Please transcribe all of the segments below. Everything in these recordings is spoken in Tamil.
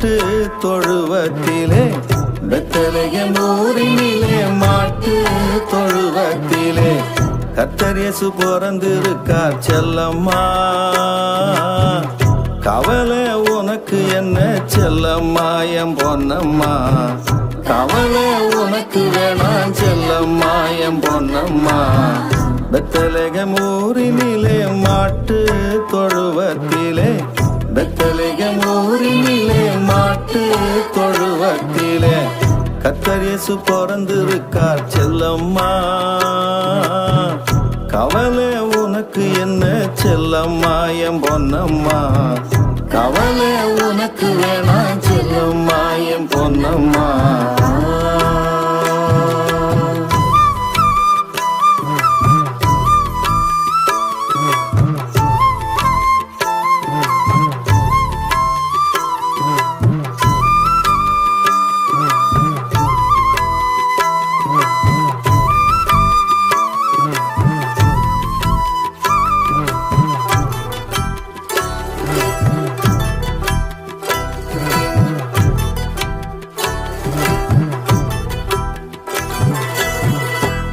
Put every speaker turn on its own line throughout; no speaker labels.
மாட்டு தொழுவத்திலே பெத்லகேம் ஊரினிலே மாட்டு தொழுவத்திலே கர்த்தர் இயேசு பிறந்திருக்கார் செல்லம்மா. கவலை உனக்கு என்ன செல்லம்மா என் பொன்னம்மா, கவலை உனக்கு வேணாம் செல்லம்மா என் பொன்னம்மா. பெத்லகேம் ஊரினிலே மாட்டு தொழுவத்திலே பெத்லகேம் ஊரினிலே மாட்டு தொழுவத்திலே கர்த்தர் இயேசு பிறந்திருக்கார் செல்லம்மா. கவலை உனக்கு என்ன செல்லம்மா என் பொன்னம்மா, கவலை உனக்கு வேணாம் செல்லம்மா என் பொன்னம்மா.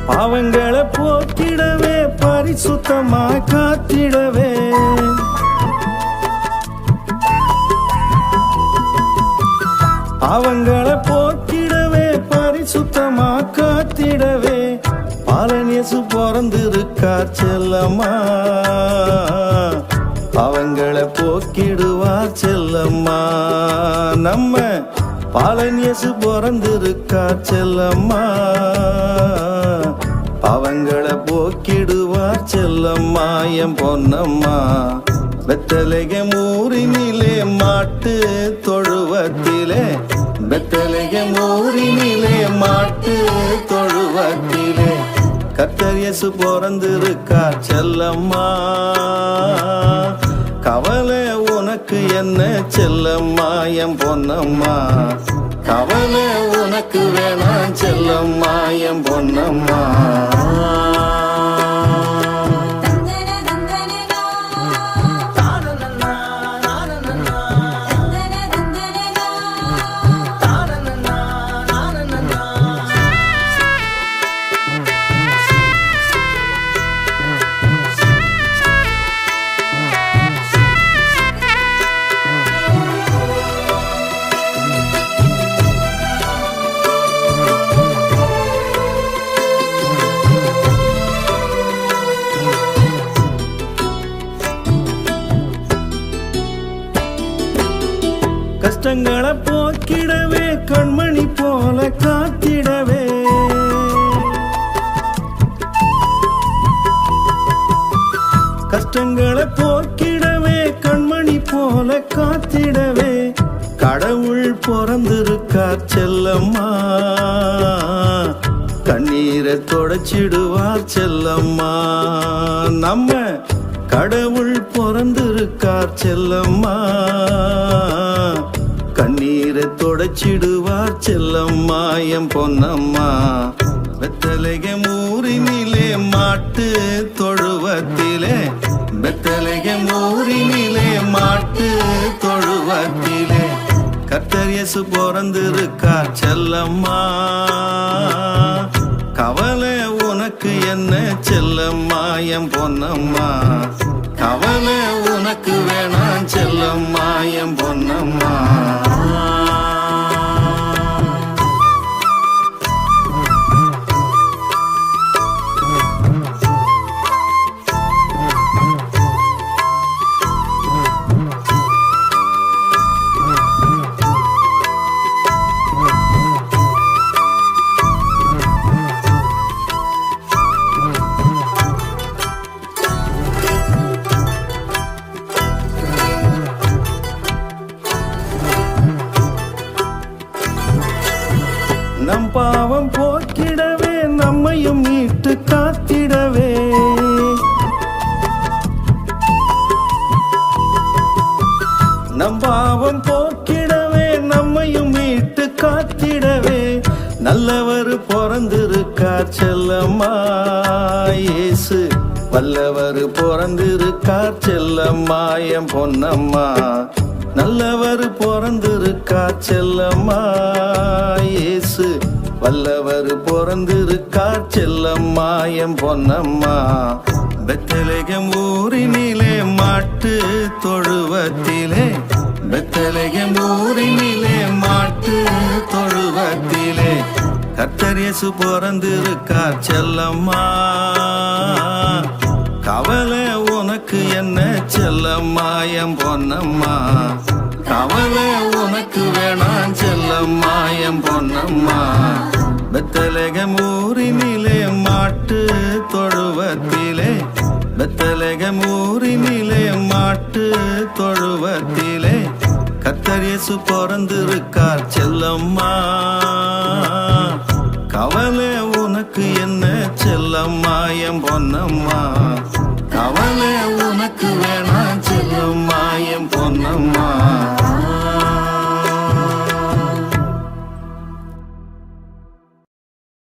பாவங்களை போக்கிடவே பரிசுத்தமாய் காத்திடவே பாவங்களை போக்கிடவே பரிசுத்தமாய் காத்திடவே பாலன் இயேசு பிறந்திருக்கார் செல்லம்மா. பாவங்களை போக்கிடுவார் செல்லம்மா. நம்ம பாலன் இயேசு பிறந்திருக்கார் செல்லம்மா. பாவங்களை போக்கிடுவார் செல்லம்மா என் பொன்னம்மா. பெத்லகேம் ஊரினிலே மாட்டு தொழுவத்திலே பெத்லகேம் ஊரினிலே மாட்டு தொழுவத்திலே கர்த்தர் இயேசு பிறந்திருக்கார் செல்லம்மா. கவலை உனக்கு என்ன செல்லம்மா என் பொன்னம்மா, கவலை உனக்கு வேணாம் செல்லம்மா என் பொன்னம்மா. கஷ்டங்களை போக்கிடவே கண்மணி போல காத்திடவே கஷ்டங்களை போக்கிடவே கண்மணி போல காத்திடவே கடவுள் பிறந்திருக்கார் செல்லம்மா. கண்ணீரை தொடச்சிடுவார் செல்லம்மா. நம்ம கடவுள் பிறந்திருக்கார் செல்லம்மா. கண்ணீரை தொடச்சிடுவார் செல்லம்மா என் பொன்னம்மா. பெத்லகேம் ஊரினிலே மாட்டு தொழுவத்திலே பெத்லகேம் ஊரினிலே மாட்டு தொழுவத்திலே கர்த்தர் இயேசு பிறந்திருக்கார் செல்லம்மா. கவலை உனக்கு என்ன செல்லம்மா என் பொன்னம்மா, கவலை உனக்கு வேணாம் செல்லம்மா என் பொன்னம்மா. நம் பாவம் போக்கிடவே நம்மையும் மீட்டு காத்திடவே நம் பாவம் போக்கிடவே நம்மையும் மீட்டு காத்திடவே நல்லவர் பிறந்திருக்கார் செல்லம்மா. இயேசு வல்லவர் பிறந்திருக்கார் செல்லம்மா என் பொன்னம்மா. நல்லவர் பிறந்திருக்கா செல்லம்மா. இயேசு வல்லவர் பிறந்திருக்கா செல்லம்மா என் பொன்னம்மா. பெத்தலகேம் ஊரினிலே மாட்டு தொழுவத்திலே, பெத்தலகேம் ஊரினிலே மாட்டு தொழுவத்திலே கர்த்தர் இயேசு பிறந்திருக்கார் செல்லம்மா. கவலை உனக்கு என்ன செல்லம்மா என் பொன்னம்மா. கவலை உனக்கு வேணாம் செல்லம்மா என் பொன்னம்மா. பெத்தலகேம் ஊரினிலே மாட்டு தொழுவத்திலே, பெத்தலகேம் ஊரினிலே மாட்டு தொழுவத்திலே கர்த்தர் இயேசு பிறந்திருக்கார் செல்லம்மா. கவலை உனக்கு என்ன செல்லம்மா என் பொன்னம்மா. கவலை உனக்கு வேணாம் செல்லம்மா என் பொன்னம்மா.